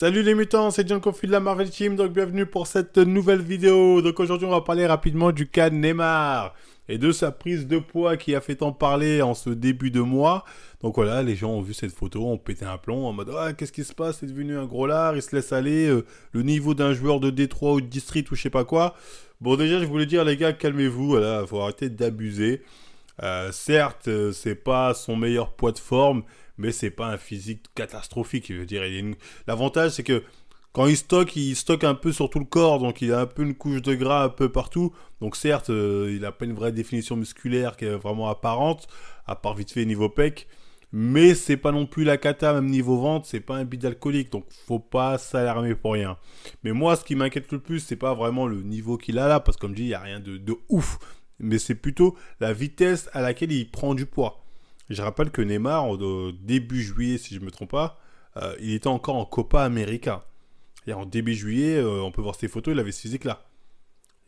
Salut les mutants, c'est John Confi de la Marvel Team, donc bienvenue pour cette nouvelle vidéo. Donc aujourd'hui on va parler rapidement du cas Neymar et de sa prise de poids qui a fait tant parler en ce début de mois. Donc voilà, les gens ont vu cette photo, ont pété un plomb en mode ah, qu'est-ce qui se passe, c'est devenu un gros lard, il se laisse aller, le niveau d'un joueur de Détroit ou de District ou je sais pas quoi. Bon déjà je voulais dire les gars, calmez-vous, voilà, faut arrêter d'abuser. Certes, c'est pas son meilleur poids de forme, mais c'est pas un physique catastrophique. Je veux dire, l'avantage, c'est que quand il stocke un peu sur tout le corps, donc il a un peu une couche de gras un peu partout. Donc certes, il a pas une vraie définition musculaire qui est vraiment apparente, à part vite fait niveau pec. Mais c'est pas non plus la cata, même niveau ventre, c'est pas un bide alcoolique, donc faut pas s'alarmer pour rien. Mais moi, ce qui m'inquiète le plus, c'est pas vraiment le niveau qu'il a là, parce que comme je dis, il n'y a rien de ouf. Mais c'est plutôt la vitesse à laquelle il prend du poids. Je rappelle que Neymar, au début juillet, si je ne me trompe pas, il était encore en Copa América. Et en début juillet, on peut voir ses photos, il avait ce physique-là.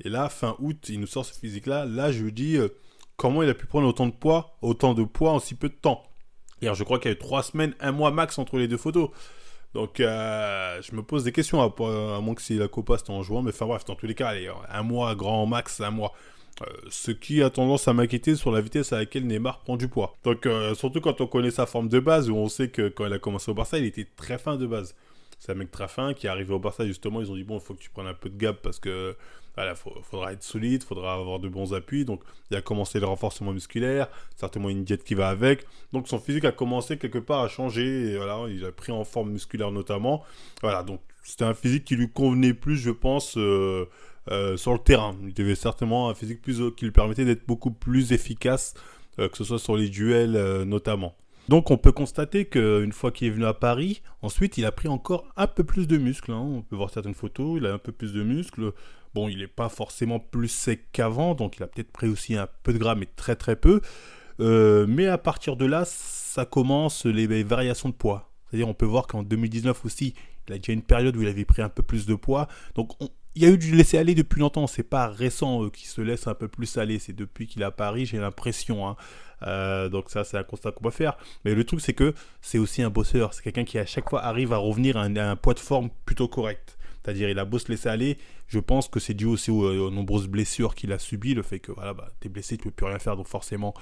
Et là, fin août, il nous sort ce physique-là. Là, je me dis, comment il a pu prendre autant de poids en si peu de temps. Et je crois qu'il y a eu 3 semaines, 1 mois max entre les deux photos. Donc, je me pose des questions, à moins que si la Copa c'était en juin. Mais enfin bref, dans tous les cas, allez, 1 mois, grand max, 1 mois. Ce qui a tendance à m'inquiéter sur la vitesse à laquelle Neymar prend du poids. Donc, surtout quand on connaît sa forme de base, où on sait que quand il a commencé au Barça, il était très fin de base. C'est un mec très fin qui est arrivé au Barça, justement, ils ont dit bon, il faut que tu prennes un peu de gap parce que voilà, faudra être solide, faudra avoir de bons appuis. Donc, il a commencé le renforcement musculaire, certainement une diète qui va avec. Donc, son physique a commencé quelque part à changer. Et voilà, il a pris en forme musculaire notamment. Voilà, donc c'était un physique qui lui convenait plus, je pense. Sur le terrain. Il devait certainement un physique qui lui permettait d'être beaucoup plus efficace, que ce soit sur les duels notamment. Donc on peut constater qu'une fois qu'il est venu à Paris, ensuite il a pris encore un peu plus de muscles. Hein. On peut voir certaines photos, il a un peu plus de muscles. Bon, il n'est pas forcément plus sec qu'avant, donc il a peut-être pris aussi un peu de gras, mais très très peu. Mais à partir de là, ça commence les variations de poids. C'est-à-dire on peut voir qu'en 2019 aussi, il a déjà une période où il avait pris un peu plus de poids. Donc il y a eu du laisser aller depuis longtemps, c'est pas récent qu'il se laisse un peu plus aller, c'est depuis qu'il est à Paris, j'ai l'impression. Hein. Donc ça, c'est un constat qu'on va faire. Mais le truc, c'est que c'est aussi un bosseur, c'est quelqu'un qui à chaque fois arrive à revenir à un poids de forme plutôt correct. C'est-à-dire, il a beau se laisser aller, je pense que c'est dû aussi aux nombreuses blessures qu'il a subies, le fait que voilà, t'es blessé, tu peux plus rien faire, donc forcément,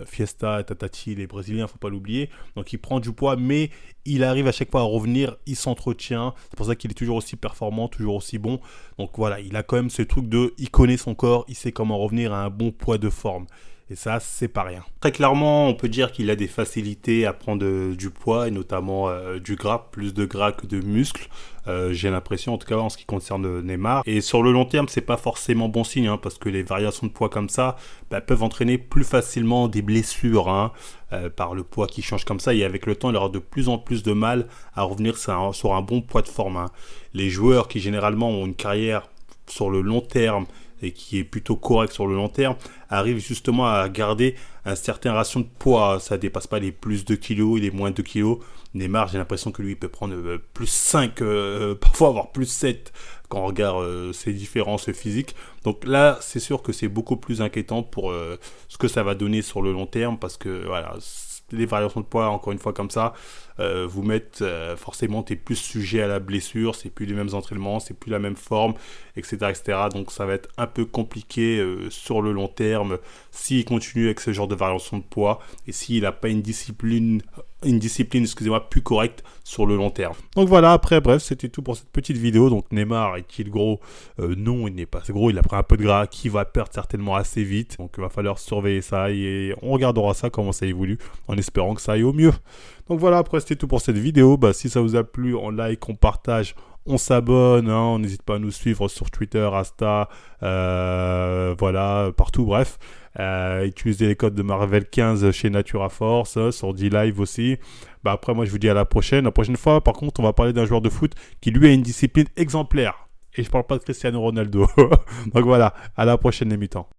Fiesta, Tatati, les Brésiliens, faut pas l'oublier. Donc il prend du poids, mais il arrive à chaque fois à revenir, il s'entretient, c'est pour ça qu'il est toujours aussi performant, toujours aussi bon. Donc voilà, il a quand même ce truc il connaît son corps, il sait comment revenir à un bon poids de forme. Et ça, c'est pas rien. Très clairement, on peut dire qu'il a des facilités à prendre du poids, et notamment du gras, plus de gras que de muscles. J'ai l'impression, en tout cas en ce qui concerne Neymar. Et sur le long terme, c'est pas forcément bon signe, hein, parce que les variations de poids comme ça peuvent entraîner plus facilement des blessures, hein, par le poids qui change comme ça. Et avec le temps, il aura de plus en plus de mal à revenir sur un bon poids de forme. Hein. Les joueurs qui généralement ont une carrière sur le long terme, et qui est plutôt correct sur le long terme, arrive justement à garder un certain ration de poids. Ça dépasse pas les plus 2 kilos, les moins 2 kilos. Neymar, j'ai l'impression que lui, il peut prendre plus 5, parfois avoir plus 7 quand on regarde ses différences physiques. Donc là, c'est sûr que c'est beaucoup plus inquiétant pour ce que ça va donner sur le long terme, parce que voilà, les variations de poids, encore une fois comme ça, vous mettent forcément, t'es plus sujet à la blessure, c'est plus les mêmes entraînements, c'est plus la même forme, etc., etc. Donc ça va être un peu compliqué sur le long terme s'il continue avec ce genre de variation de poids et s'il n'a pas une discipline, excusez-moi, plus correcte sur le long terme. Donc voilà, après, bref, c'était tout pour cette petite vidéo. Donc Neymar est-il gros? Non, il n'est pas gros, il a pris un peu de gras qui va perdre certainement assez vite. Donc il va falloir surveiller ça et on regardera ça, comment ça évolue, en espérant que ça aille au mieux. Donc voilà, après c'était tout pour cette vidéo. Si ça vous a plu, on like, on partage, on s'abonne, hein, on n'hésite pas à nous suivre sur Twitter, Insta, voilà, partout, bref. Utilisez les codes de Marvel15 chez Natura Force, sur D-Live aussi. Après, moi, je vous dis à la prochaine. La prochaine fois, par contre, on va parler d'un joueur de foot qui, lui, a une discipline exemplaire. Et je parle pas de Cristiano Ronaldo. Donc voilà, à la prochaine, les mutants.